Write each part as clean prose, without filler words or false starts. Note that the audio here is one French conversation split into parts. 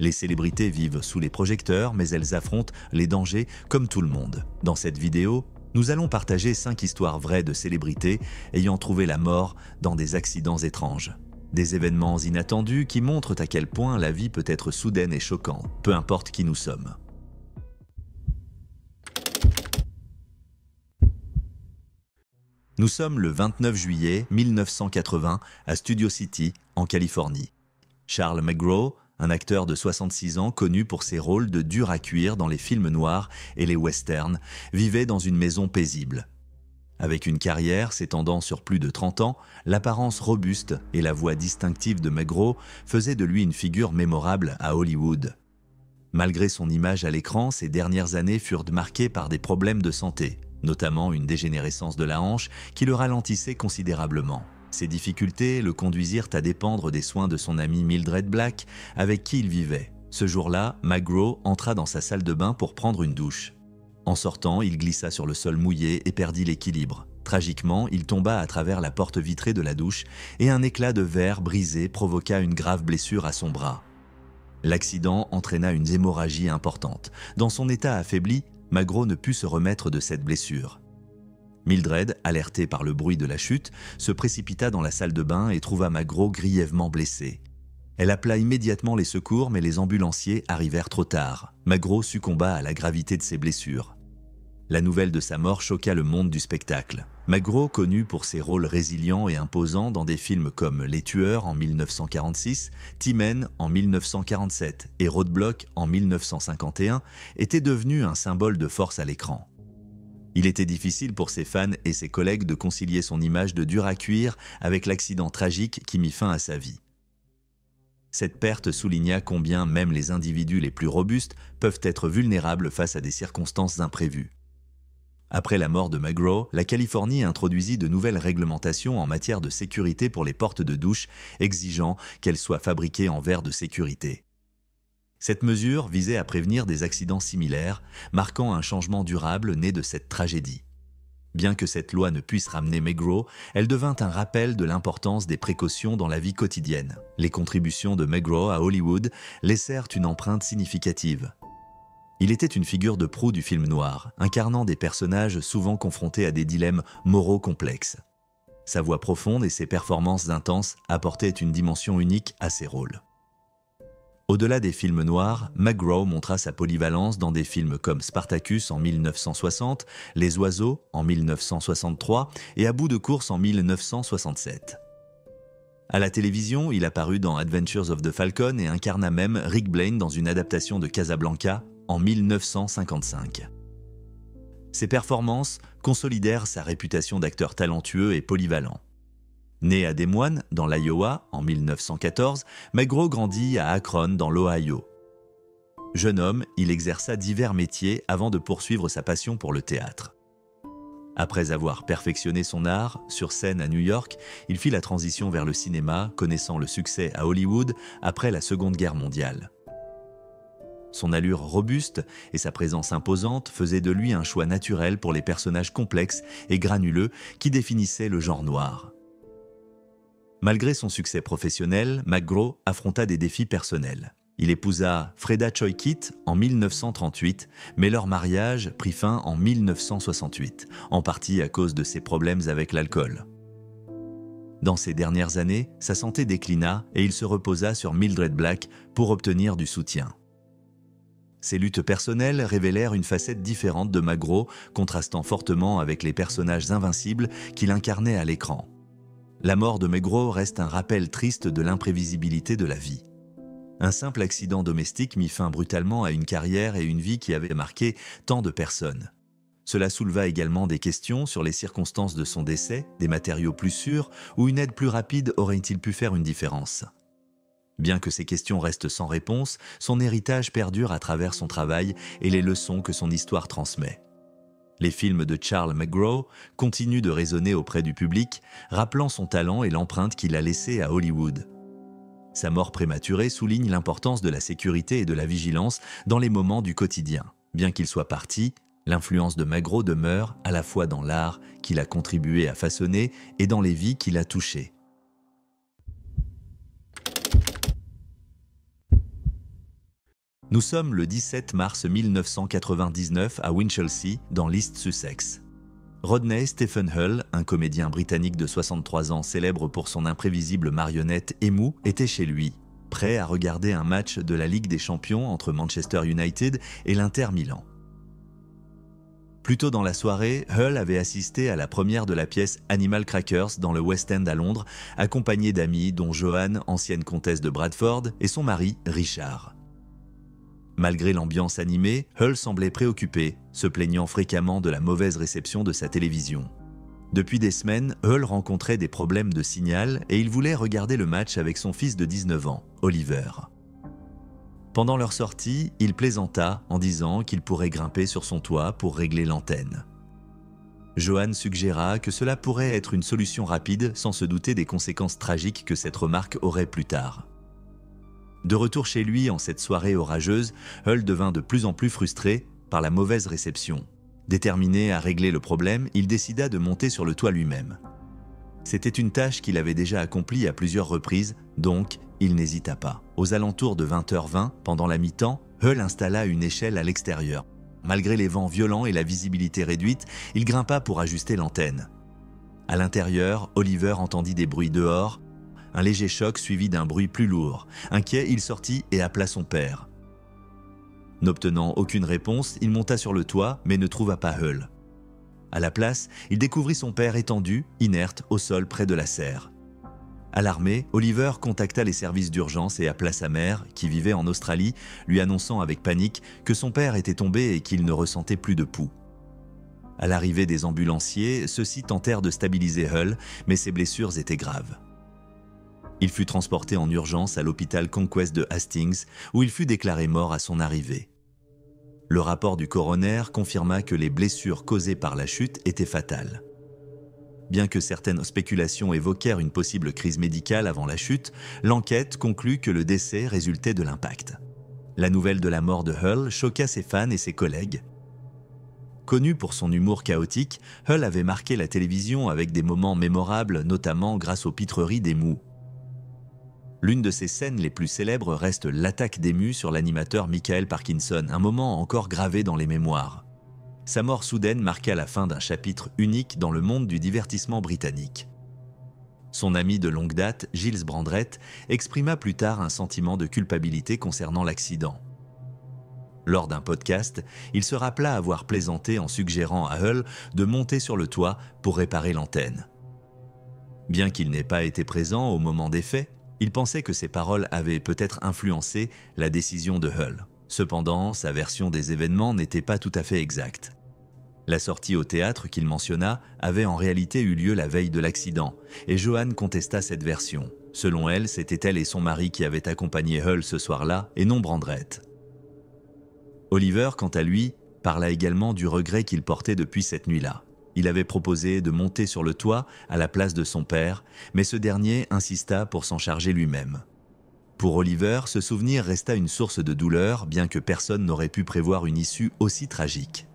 Les célébrités vivent sous les projecteurs, mais elles affrontent les dangers comme tout le monde. Dans cette vidéo, nous allons partager 5 histoires vraies de célébrités ayant trouvé la mort dans des accidents étranges. Des événements inattendus qui montrent à quel point la vie peut être soudaine et choquante, peu importe qui nous sommes. Nous sommes le 29 juillet 1980 à Studio City, en Californie. Charles McGraw, un acteur de 66 ans connu pour ses rôles de dur à cuire dans les films noirs et les westerns, vivait dans une maison paisible. Avec une carrière s'étendant sur plus de 30 ans, l'apparence robuste et la voix distinctive de McGraw faisaient de lui une figure mémorable à Hollywood. Malgré son image à l'écran, ses dernières années furent marquées par des problèmes de santé, notamment une dégénérescence de la hanche qui le ralentissait considérablement. Ces difficultés le conduisirent à dépendre des soins de son amie Mildred Black, avec qui il vivait. Ce jour-là, McGraw entra dans sa salle de bain pour prendre une douche. En sortant, il glissa sur le sol mouillé et perdit l'équilibre. Tragiquement, il tomba à travers la porte vitrée de la douche et un éclat de verre brisé provoqua une grave blessure à son bras. L'accident entraîna une hémorragie importante. Dans son état affaibli, McGraw ne put se remettre de cette blessure. Mildred, alertée par le bruit de la chute, se précipita dans la salle de bain et trouva McGraw grièvement blessé. Elle appela immédiatement les secours, mais les ambulanciers arrivèrent trop tard. McGraw succomba à la gravité de ses blessures. La nouvelle de sa mort choqua le monde du spectacle. McGraw, connu pour ses rôles résilients et imposants dans des films comme Les Tueurs en 1946, T-Men en 1947 et Roadblock en 1951, était devenu un symbole de force à l'écran. Il était difficile pour ses fans et ses collègues de concilier son image de dur à cuire avec l'accident tragique qui mit fin à sa vie. Cette perte souligna combien même les individus les plus robustes peuvent être vulnérables face à des circonstances imprévues. Après la mort de McGraw, la Californie introduisit de nouvelles réglementations en matière de sécurité pour les portes de douche, exigeant qu'elles soient fabriquées en verre de sécurité. Cette mesure visait à prévenir des accidents similaires, marquant un changement durable né de cette tragédie. Bien que cette loi ne puisse ramener McGraw, elle devint un rappel de l'importance des précautions dans la vie quotidienne. Les contributions de McGraw à Hollywood laissèrent une empreinte significative. Il était une figure de proue du film noir, incarnant des personnages souvent confrontés à des dilemmes moraux complexes. Sa voix profonde et ses performances intenses apportaient une dimension unique à ses rôles. Au-delà des films noirs, McGraw montra sa polyvalence dans des films comme Spartacus en 1960, Les Oiseaux en 1963 et À bout de course en 1967. À la télévision, il apparut dans Adventures of the Falcon et incarna même Rick Blaine dans une adaptation de Casablanca en 1955. Ses performances consolidèrent sa réputation d'acteur talentueux et polyvalent. Né à Des Moines, dans l'Iowa, en 1914, McGraw grandit à Akron, dans l'Ohio. Jeune homme, il exerça divers métiers avant de poursuivre sa passion pour le théâtre. Après avoir perfectionné son art sur scène à New York, il fit la transition vers le cinéma, connaissant le succès à Hollywood après la Seconde Guerre mondiale. Son allure robuste et sa présence imposante faisaient de lui un choix naturel pour les personnages complexes et granuleux qui définissaient le genre noir. Malgré son succès professionnel, McGraw affronta des défis personnels. Il épousa Freda Choykit en 1938, mais leur mariage prit fin en 1968, en partie à cause de ses problèmes avec l'alcool. Dans ces dernières années, sa santé déclina et il se reposa sur Mildred Black pour obtenir du soutien. Ces luttes personnelles révélèrent une facette différente de McGraw, contrastant fortement avec les personnages invincibles qu'il incarnait à l'écran. La mort de McGraw reste un rappel triste de l'imprévisibilité de la vie. Un simple accident domestique mit fin brutalement à une carrière et une vie qui avaient marqué tant de personnes. Cela souleva également des questions sur les circonstances de son décès, des matériaux plus sûrs ou une aide plus rapide aurait-il pu faire une différence. Bien que ces questions restent sans réponse, son héritage perdure à travers son travail et les leçons que son histoire transmet. Les films de Charles McGraw continuent de résonner auprès du public, rappelant son talent et l'empreinte qu'il a laissée à Hollywood. Sa mort prématurée souligne l'importance de la sécurité et de la vigilance dans les moments du quotidien. Bien qu'il soit parti, l'influence de McGraw demeure à la fois dans l'art qu'il a contribué à façonner et dans les vies qu'il a touchées. Nous sommes le 17 mars 1999 à Winchelsea, dans l'East Sussex. Rodney Stephen Hull, un comédien britannique de 63 ans célèbre pour son imprévisible marionnette Emu, était chez lui, prêt à regarder un match de la Ligue des Champions entre Manchester United et l'Inter Milan. Plus tôt dans la soirée, Hull avait assisté à la première de la pièce Animal Crackers dans le West End à Londres, accompagné d'amis dont Joanne, ancienne comtesse de Bradford, et son mari, Richard. Malgré l'ambiance animée, Hull semblait préoccupé, se plaignant fréquemment de la mauvaise réception de sa télévision. Depuis des semaines, Hull rencontrait des problèmes de signal et il voulait regarder le match avec son fils de 19 ans, Oliver. Pendant leur sortie, il plaisanta en disant qu'il pourrait grimper sur son toit pour régler l'antenne. Joanne suggéra que cela pourrait être une solution rapide sans se douter des conséquences tragiques que cette remarque aurait plus tard. De retour chez lui en cette soirée orageuse, Hull devint de plus en plus frustré par la mauvaise réception. Déterminé à régler le problème, il décida de monter sur le toit lui-même. C'était une tâche qu'il avait déjà accomplie à plusieurs reprises, donc il n'hésita pas. Aux alentours de 20h20, pendant la mi-temps, Hull installa une échelle à l'extérieur. Malgré les vents violents et la visibilité réduite, il grimpa pour ajuster l'antenne. À l'intérieur, Oliver entendit des bruits dehors, un léger choc suivi d'un bruit plus lourd. Inquiet, il sortit et appela son père. N'obtenant aucune réponse, il monta sur le toit, mais ne trouva pas Hull. À la place, il découvrit son père étendu, inerte, au sol près de la serre. Alarmé, Oliver contacta les services d'urgence et appela sa mère, qui vivait en Australie, lui annonçant avec panique que son père était tombé et qu'il ne ressentait plus de pouls. À l'arrivée des ambulanciers, ceux-ci tentèrent de stabiliser Hull, mais ses blessures étaient graves. Il fut transporté en urgence à l'hôpital Conquest de Hastings, où il fut déclaré mort à son arrivée. Le rapport du coroner confirma que les blessures causées par la chute étaient fatales. Bien que certaines spéculations évoquèrent une possible crise médicale avant la chute, l'enquête conclut que le décès résultait de l'impact. La nouvelle de la mort de Hull choqua ses fans et ses collègues. Connu pour son humour chaotique, Hull avait marqué la télévision avec des moments mémorables, notamment grâce aux pitreries d'Emu. L'une de ses scènes les plus célèbres reste l'attaque d'Emu sur l'animateur Michael Parkinson, un moment encore gravé dans les mémoires. Sa mort soudaine marqua la fin d'un chapitre unique dans le monde du divertissement britannique. Son ami de longue date, Giles Brandrett, exprima plus tard un sentiment de culpabilité concernant l'accident. Lors d'un podcast, il se rappela avoir plaisanté en suggérant à Hull de monter sur le toit pour réparer l'antenne. Bien qu'il n'ait pas été présent au moment des faits, il pensait que ses paroles avaient peut-être influencé la décision de Hull. Cependant, sa version des événements n'était pas tout à fait exacte. La sortie au théâtre qu'il mentionna avait en réalité eu lieu la veille de l'accident, et Joanne contesta cette version. Selon elle, c'était elle et son mari qui avaient accompagné Hull ce soir-là, et non Brandrett. Oliver, quant à lui, parla également du regret qu'il portait depuis cette nuit-là. Il avait proposé de monter sur le toit à la place de son père, mais ce dernier insista pour s'en charger lui-même. Pour Oliver, ce souvenir resta une source de douleur, bien que personne n'aurait pu prévoir une issue aussi tragique.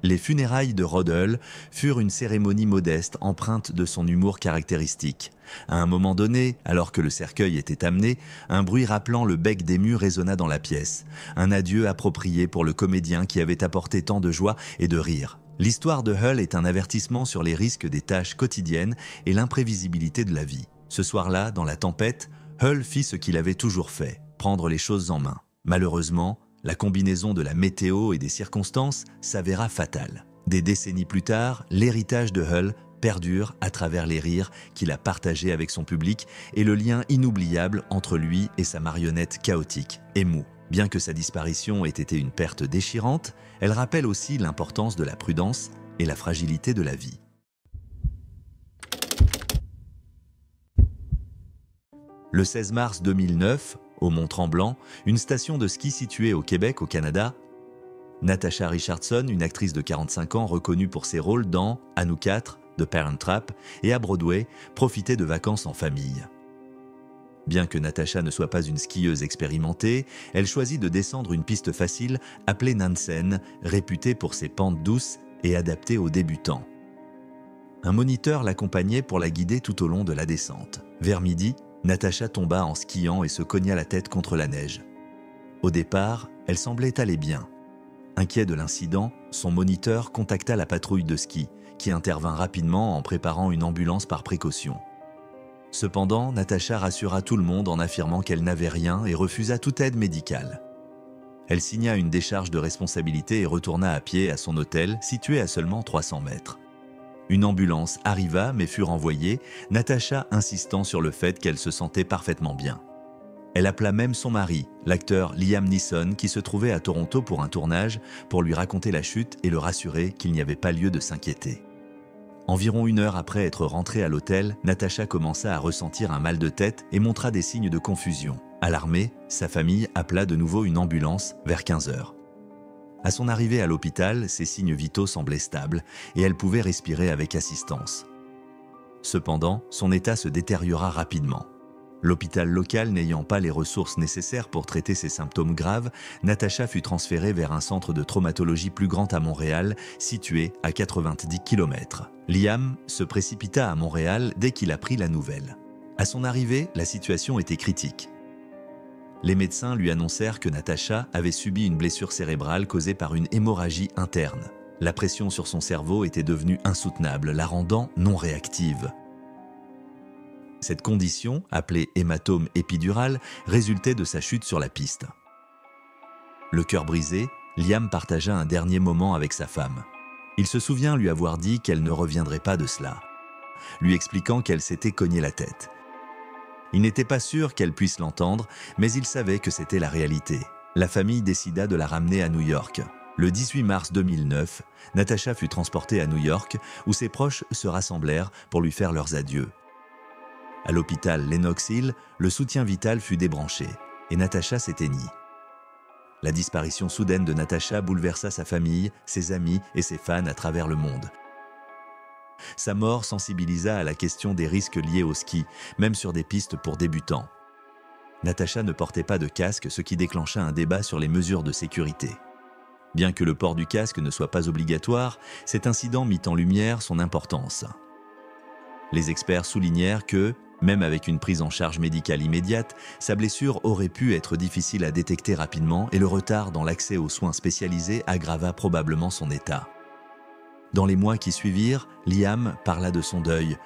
Les funérailles de Rod Hull furent une cérémonie modeste empreinte de son humour caractéristique. À un moment donné, alors que le cercueil était amené, un bruit rappelant le bec d'Emu résonna dans la pièce. Un adieu approprié pour le comédien qui avait apporté tant de joie et de rire. L'histoire de Hull est un avertissement sur les risques des tâches quotidiennes et l'imprévisibilité de la vie. Ce soir-là, dans la tempête, Hull fit ce qu'il avait toujours fait, prendre les choses en main. Malheureusement, la combinaison de la météo et des circonstances s'avéra fatale. Des décennies plus tard, l'héritage de Hull perdure à travers les rires qu'il a partagés avec son public et le lien inoubliable entre lui et sa marionnette chaotique, Emu. Bien que sa disparition ait été une perte déchirante, elle rappelle aussi l'importance de la prudence et la fragilité de la vie. Le 16 mars 2009, au Mont-Tremblant, une station de ski située au Québec, au Canada, Natasha Richardson, une actrice de 45 ans reconnue pour ses rôles dans À nous quatre, The Parent Trap et à Broadway, profitait de vacances en famille. Bien que Natasha ne soit pas une skieuse expérimentée, elle choisit de descendre une piste facile appelée Nansen, réputée pour ses pentes douces et adaptée aux débutants. Un moniteur l'accompagnait pour la guider tout au long de la descente. Vers midi, Natasha tomba en skiant et se cogna la tête contre la neige. Au départ, Elle semblait aller bien. Inquiet de l'incident, son moniteur contacta la patrouille de ski, qui intervint rapidement en préparant une ambulance par précaution. Cependant, Natacha rassura tout le monde en affirmant qu'elle n'avait rien et refusa toute aide médicale. Elle signa une décharge de responsabilité et retourna à pied à son hôtel, situé à seulement 300 mètres. Une ambulance arriva mais fut renvoyée, Natacha insistant sur le fait qu'elle se sentait parfaitement bien. Elle appela même son mari, l'acteur Liam Neeson, qui se trouvait à Toronto pour un tournage, pour lui raconter la chute et le rassurer qu'il n'y avait pas lieu de s'inquiéter. Environ 1 heure après être rentrée à l'hôtel, Natacha commença à ressentir un mal de tête et montra des signes de confusion. Alarmée, sa famille appela de nouveau une ambulance vers 15 heures. À son arrivée à l'hôpital, ses signes vitaux semblaient stables et elle pouvait respirer avec assistance. Cependant, son état se détériora rapidement. L'hôpital local n'ayant pas les ressources nécessaires pour traiter ses symptômes graves, Natacha fut transférée vers un centre de traumatologie plus grand à Montréal, situé à 90 km. Liam se précipita à Montréal dès qu'il apprit la nouvelle. À son arrivée, la situation était critique. Les médecins lui annoncèrent que Natacha avait subi une blessure cérébrale causée par une hémorragie interne. La pression sur son cerveau était devenue insoutenable, la rendant non réactive. Cette condition, appelée hématome épidural, résultait de sa chute sur la piste. Le cœur brisé, Liam partagea un dernier moment avec sa femme. Il se souvient lui avoir dit qu'elle ne reviendrait pas de cela, lui expliquant qu'elle s'était cogné la tête. Il n'était pas sûr qu'elle puisse l'entendre, mais il savait que c'était la réalité. La famille décida de la ramener à New York. Le 18 mars 2009, Natacha fut transportée à New York, où ses proches se rassemblèrent pour lui faire leurs adieux. À l'hôpital Lenox Hill, le soutien vital fut débranché et Natacha s'éteignit. La disparition soudaine de Natacha bouleversa sa famille, ses amis et ses fans à travers le monde. Sa mort sensibilisa à la question des risques liés au ski, même sur des pistes pour débutants. Natacha ne portait pas de casque, ce qui déclencha un débat sur les mesures de sécurité. Bien que le port du casque ne soit pas obligatoire, cet incident mit en lumière son importance. Les experts soulignèrent que, même avec une prise en charge médicale immédiate, sa blessure aurait pu être difficile à détecter rapidement et le retard dans l'accès aux soins spécialisés aggrava probablement son état. Dans les mois qui suivirent, Liam parla de son deuil,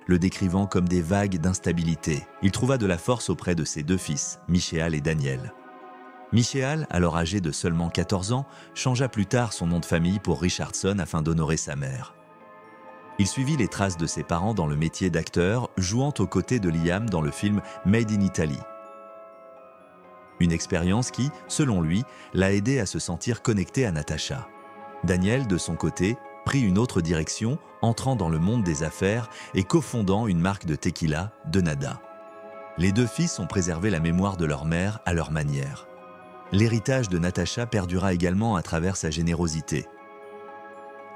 le décrivant comme des vagues d'instabilité. Il trouva de la force auprès de ses 2 fils, Michéal et Daniel. Michéal, alors âgé de seulement 14 ans, changea plus tard son nom de famille pour Richardson afin d'honorer sa mère. Il suivit les traces de ses parents dans le métier d'acteur, jouant aux côtés de Liam dans le film Made in Italy. Une expérience qui, selon lui, l'a aidé à se sentir connecté à Natacha. Daniel, de son côté, prit une autre direction, entrant dans le monde des affaires et cofondant une marque de tequila, Donada. Les 2 fils ont préservé la mémoire de leur mère à leur manière. L'héritage de Natacha perdura également à travers sa générosité.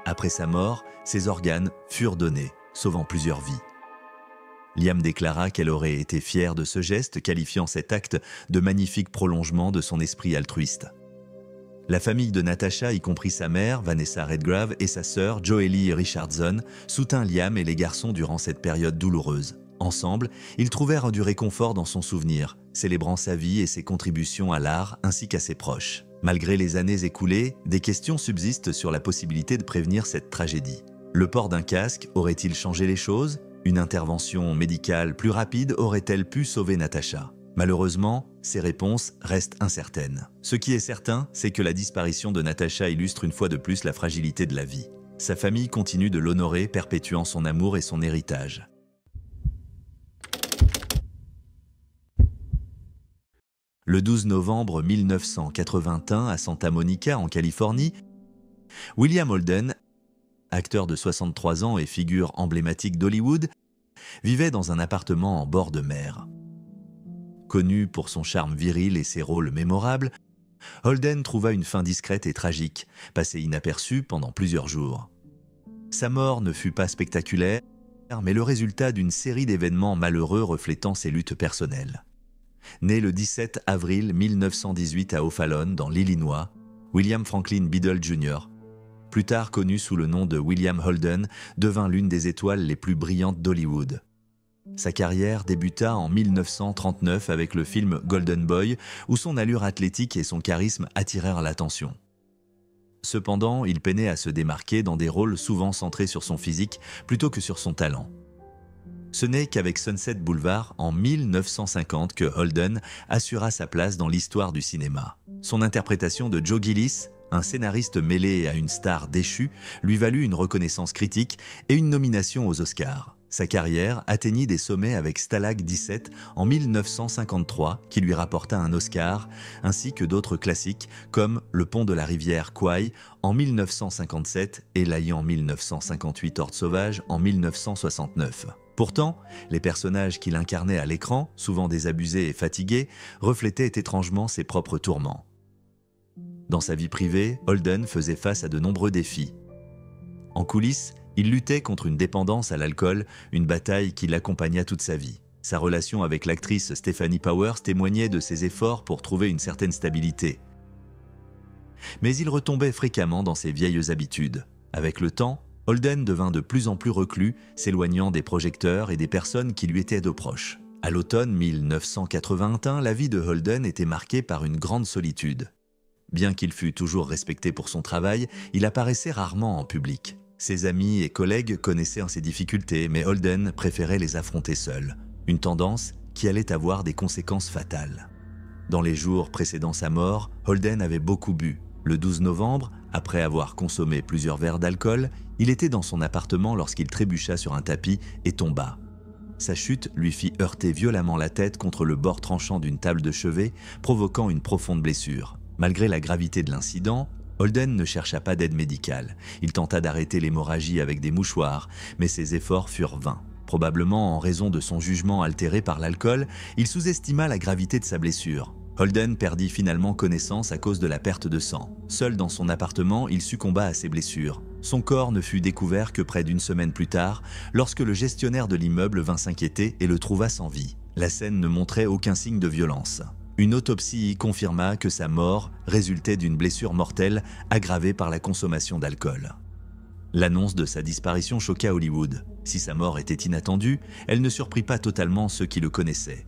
Après sa mort, ses organes furent donnés, sauvant plusieurs vies. Liam déclara qu'elle aurait été fière de ce geste, qualifiant cet acte de magnifique prolongement de son esprit altruiste. La famille de Natacha, y compris sa mère, Vanessa Redgrave, et sa sœur, Joely Richardson, soutint Liam et les garçons durant cette période douloureuse. Ensemble, ils trouvèrent du réconfort dans son souvenir, célébrant sa vie et ses contributions à l'art ainsi qu'à ses proches. Malgré les années écoulées, des questions subsistent sur la possibilité de prévenir cette tragédie. Le port d'un casque aurait-il changé les choses? Une intervention médicale plus rapide aurait-elle pu sauver Natacha? Malheureusement, ces réponses restent incertaines. Ce qui est certain, c'est que la disparition de Natacha illustre une fois de plus la fragilité de la vie. Sa famille continue de l'honorer, perpétuant son amour et son héritage. Le 12 novembre 1981, à Santa Monica, en Californie, William Holden, acteur de 63 ans et figure emblématique d'Hollywood, vivait dans un appartement en bord de mer. Connu pour son charme viril et ses rôles mémorables, Holden trouva une fin discrète et tragique, passée inaperçue pendant plusieurs jours. Sa mort ne fut pas spectaculaire, mais le résultat d'une série d'événements malheureux reflétant ses luttes personnelles. Né le 17 avril 1918 à O'Fallon, dans l'Illinois, William Franklin Biddle Jr., plus tard connu sous le nom de William Holden, devint l'une des étoiles les plus brillantes d'Hollywood. Sa carrière débuta en 1939 avec le film Golden Boy, où son allure athlétique et son charisme attirèrent l'attention. Cependant, il peinait à se démarquer dans des rôles souvent centrés sur son physique plutôt que sur son talent. Ce n'est qu'avec Sunset Boulevard, en 1950, que Holden assura sa place dans l'histoire du cinéma. Son interprétation de Joe Gillis, un scénariste mêlé à une star déchue, lui valut une reconnaissance critique et une nomination aux Oscars. Sa carrière atteignit des sommets avec Stalag 17 en 1953, qui lui rapporta un Oscar, ainsi que d'autres classiques comme Le pont de la rivière Kwai en 1957 et l'Aillant 1958 Horde sauvage en 1969. Pourtant, les personnages qu'il incarnait à l'écran, souvent désabusés et fatigués, reflétaient étrangement ses propres tourments. Dans sa vie privée, Holden faisait face à de nombreux défis. En coulisses, il luttait contre une dépendance à l'alcool, une bataille qui l'accompagna toute sa vie. Sa relation avec l'actrice Stephanie Powers témoignait de ses efforts pour trouver une certaine stabilité. Mais il retombait fréquemment dans ses vieilles habitudes. Avec le temps, Holden devint de plus en plus reclus, s'éloignant des projecteurs et des personnes qui lui étaient de proches. À l'automne 1981, la vie de Holden était marquée par une grande solitude. Bien qu'il fût toujours respecté pour son travail, il apparaissait rarement en public. Ses amis et collègues connaissaient ses difficultés, mais Holden préférait les affronter seul. Une tendance qui allait avoir des conséquences fatales. Dans les jours précédant sa mort, Holden avait beaucoup bu. Le 12 novembre, après avoir consommé plusieurs verres d'alcool, il était dans son appartement lorsqu'il trébucha sur un tapis et tomba. Sa chute lui fit heurter violemment la tête contre le bord tranchant d'une table de chevet, provoquant une profonde blessure. Malgré la gravité de l'incident, Holden ne chercha pas d'aide médicale. Il tenta d'arrêter l'hémorragie avec des mouchoirs, mais ses efforts furent vains. Probablement en raison de son jugement altéré par l'alcool, il sous-estima la gravité de sa blessure. Holden perdit finalement connaissance à cause de la perte de sang. Seul dans son appartement, il succomba à ses blessures. Son corps ne fut découvert que près d'une semaine plus tard, lorsque le gestionnaire de l'immeuble vint s'inquiéter et le trouva sans vie. La scène ne montrait aucun signe de violence. Une autopsie confirma que sa mort résultait d'une blessure mortelle aggravée par la consommation d'alcool. L'annonce de sa disparition choqua Hollywood. Si sa mort était inattendue, elle ne surprit pas totalement ceux qui le connaissaient.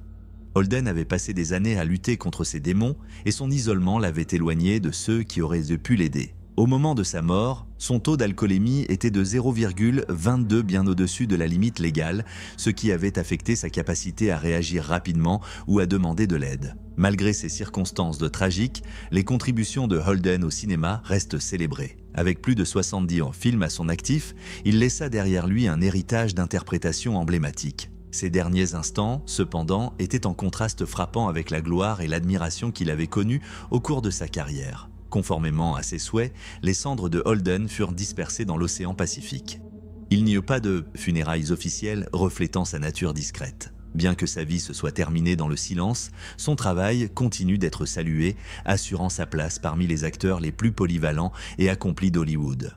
Holden avait passé des années à lutter contre ses démons et son isolement l'avait éloigné de ceux qui auraient pu l'aider. Au moment de sa mort, son taux d'alcoolémie était de 0,22, bien au-dessus de la limite légale, ce qui avait affecté sa capacité à réagir rapidement ou à demander de l'aide. Malgré ces circonstances tragiques, les contributions de Holden au cinéma restent célébrées. Avec plus de 70 films à son actif, il laissa derrière lui un héritage d'interprétations emblématiques. Ses derniers instants, cependant, étaient en contraste frappant avec la gloire et l'admiration qu'il avait connue au cours de sa carrière. Conformément à ses souhaits, les cendres de Holden furent dispersées dans l'océan Pacifique. Il n'y eut pas de funérailles officielles reflétant sa nature discrète. Bien que sa vie se soit terminée dans le silence, son travail continue d'être salué, assurant sa place parmi les acteurs les plus polyvalents et accomplis d'Hollywood.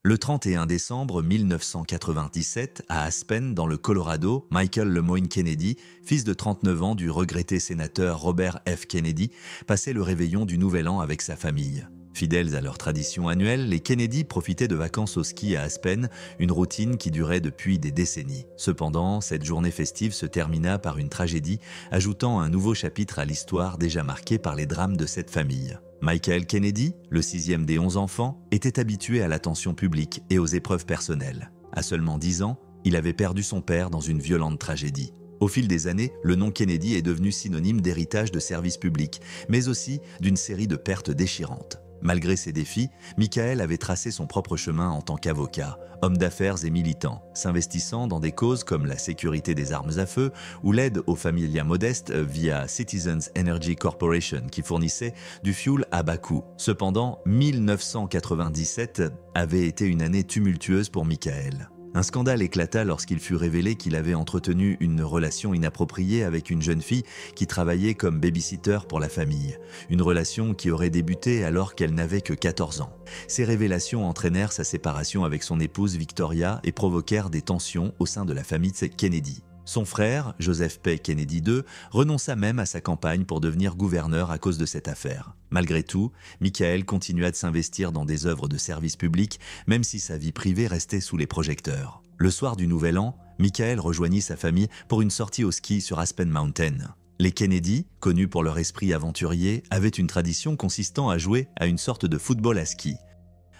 Le 31 décembre 1997, à Aspen, dans le Colorado, Michael Lemoyne Kennedy, fils de 39 ans du regretté sénateur Robert F. Kennedy, passait le réveillon du Nouvel An avec sa famille. Fidèles à leur tradition annuelle, les Kennedy profitaient de vacances au ski à Aspen, une routine qui durait depuis des décennies. Cependant, cette journée festive se termina par une tragédie, ajoutant un nouveau chapitre à l'histoire déjà marquée par les drames de cette famille. Michael Kennedy, le 6e des 11 enfants, était habitué à l'attention publique et aux épreuves personnelles. À seulement 10 ans, il avait perdu son père dans une violente tragédie. Au fil des années, le nom Kennedy est devenu synonyme d'héritage de services publics, mais aussi d'une série de pertes déchirantes. Malgré ces défis, Michael avait tracé son propre chemin en tant qu'avocat, homme d'affaires et militant, s'investissant dans des causes comme la sécurité des armes à feu ou l'aide aux familles modestes via Citizens Energy Corporation qui fournissait du fioul à bas coût. Cependant, 1997 avait été une année tumultueuse pour Michael. Un scandale éclata lorsqu'il fut révélé qu'il avait entretenu une relation inappropriée avec une jeune fille qui travaillait comme babysitter pour la famille. Une relation qui aurait débuté alors qu'elle n'avait que 14 ans. Ces révélations entraînèrent sa séparation avec son épouse Victoria et provoquèrent des tensions au sein de la famille Kennedy. Son frère, Joseph P. Kennedy II, renonça même à sa campagne pour devenir gouverneur à cause de cette affaire. Malgré tout, Michael continua de s'investir dans des œuvres de service public, même si sa vie privée restait sous les projecteurs. Le soir du Nouvel An, Michael rejoignit sa famille pour une sortie au ski sur Aspen Mountain. Les Kennedy, connus pour leur esprit aventurier, avaient une tradition consistant à jouer à une sorte de football à ski,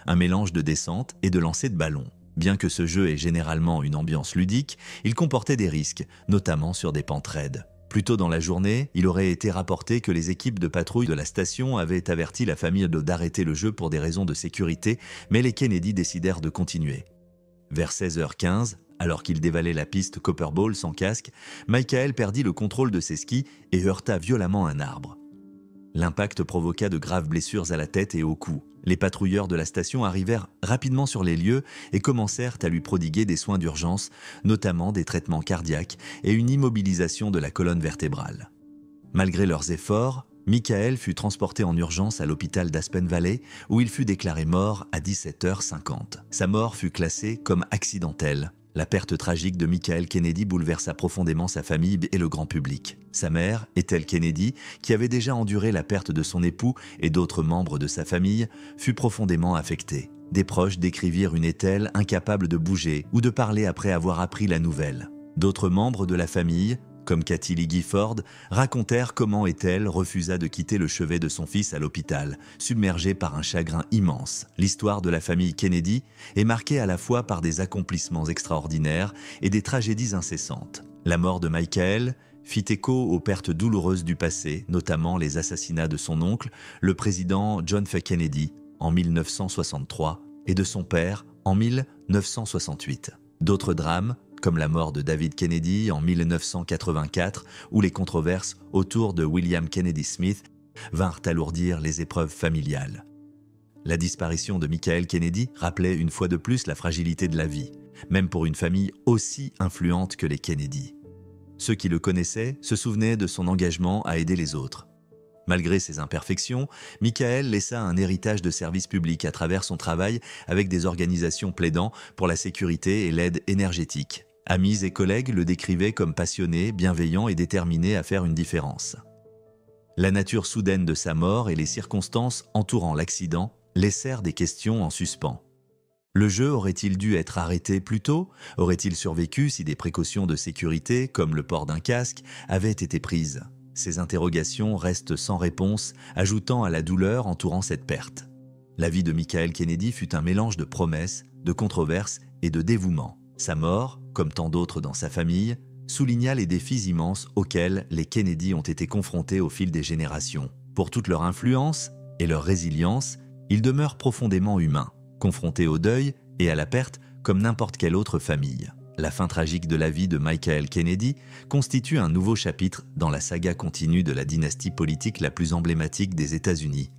un mélange de descente et de lancer de ballon. Bien que ce jeu ait généralement une ambiance ludique, il comportait des risques, notamment sur des pentes raides. Plus tôt dans la journée, il aurait été rapporté que les équipes de patrouille de la station avaient averti la famille d'arrêter le jeu pour des raisons de sécurité, mais les Kennedy décidèrent de continuer. Vers 16h15, alors qu'il dévalait la piste Copper Bowl sans casque, Michael perdit le contrôle de ses skis et heurta violemment un arbre. L'impact provoqua de graves blessures à la tête et au cou. Les patrouilleurs de la station arrivèrent rapidement sur les lieux et commencèrent à lui prodiguer des soins d'urgence, notamment des traitements cardiaques et une immobilisation de la colonne vertébrale. Malgré leurs efforts, Michael fut transporté en urgence à l'hôpital d'Aspen Valley où il fut déclaré mort à 17h50. Sa mort fut classée comme accidentelle. La perte tragique de Michael Kennedy bouleversa profondément sa famille et le grand public. Sa mère, Ethel Kennedy, qui avait déjà enduré la perte de son époux et d'autres membres de sa famille, fut profondément affectée. Des proches décrivirent une Ethel incapable de bouger ou de parler après avoir appris la nouvelle. D'autres membres de la famille, comme Kathy Lee Gifford, racontèrent comment Ethel refusa de quitter le chevet de son fils à l'hôpital, submergée par un chagrin immense. L'histoire de la famille Kennedy est marquée à la fois par des accomplissements extraordinaires et des tragédies incessantes. La mort de Michael fit écho aux pertes douloureuses du passé, notamment les assassinats de son oncle, le président John F. Kennedy, en 1963, et de son père en 1968. D'autres drames, comme la mort de David Kennedy en 1984 ou les controverses autour de William Kennedy Smith, vinrent alourdir les épreuves familiales. La disparition de Michael Kennedy rappelait une fois de plus la fragilité de la vie, même pour une famille aussi influente que les Kennedy. Ceux qui le connaissaient se souvenaient de son engagement à aider les autres. Malgré ses imperfections, Michael laissa un héritage de service public à travers son travail avec des organisations plaidant pour la sécurité et l'aide énergétique. Amis et collègues le décrivaient comme passionné, bienveillant et déterminé à faire une différence. La nature soudaine de sa mort et les circonstances entourant l'accident laissèrent des questions en suspens. Le jeu aurait-il dû être arrêté plus tôt? Aurait-il survécu si des précautions de sécurité, comme le port d'un casque, avaient été prises? Ces interrogations restent sans réponse, ajoutant à la douleur entourant cette perte. La vie de Michael Kennedy fut un mélange de promesses, de controverses et de dévouement. Sa mort, comme tant d'autres dans sa famille, souligna les défis immenses auxquels les Kennedy ont été confrontés au fil des générations. Pour toute leur influence et leur résilience, ils demeurent profondément humains, confrontés au deuil et à la perte comme n'importe quelle autre famille. La fin tragique de la vie de Michael Kennedy constitue un nouveau chapitre dans la saga continue de la dynastie politique la plus emblématique des États-Unis.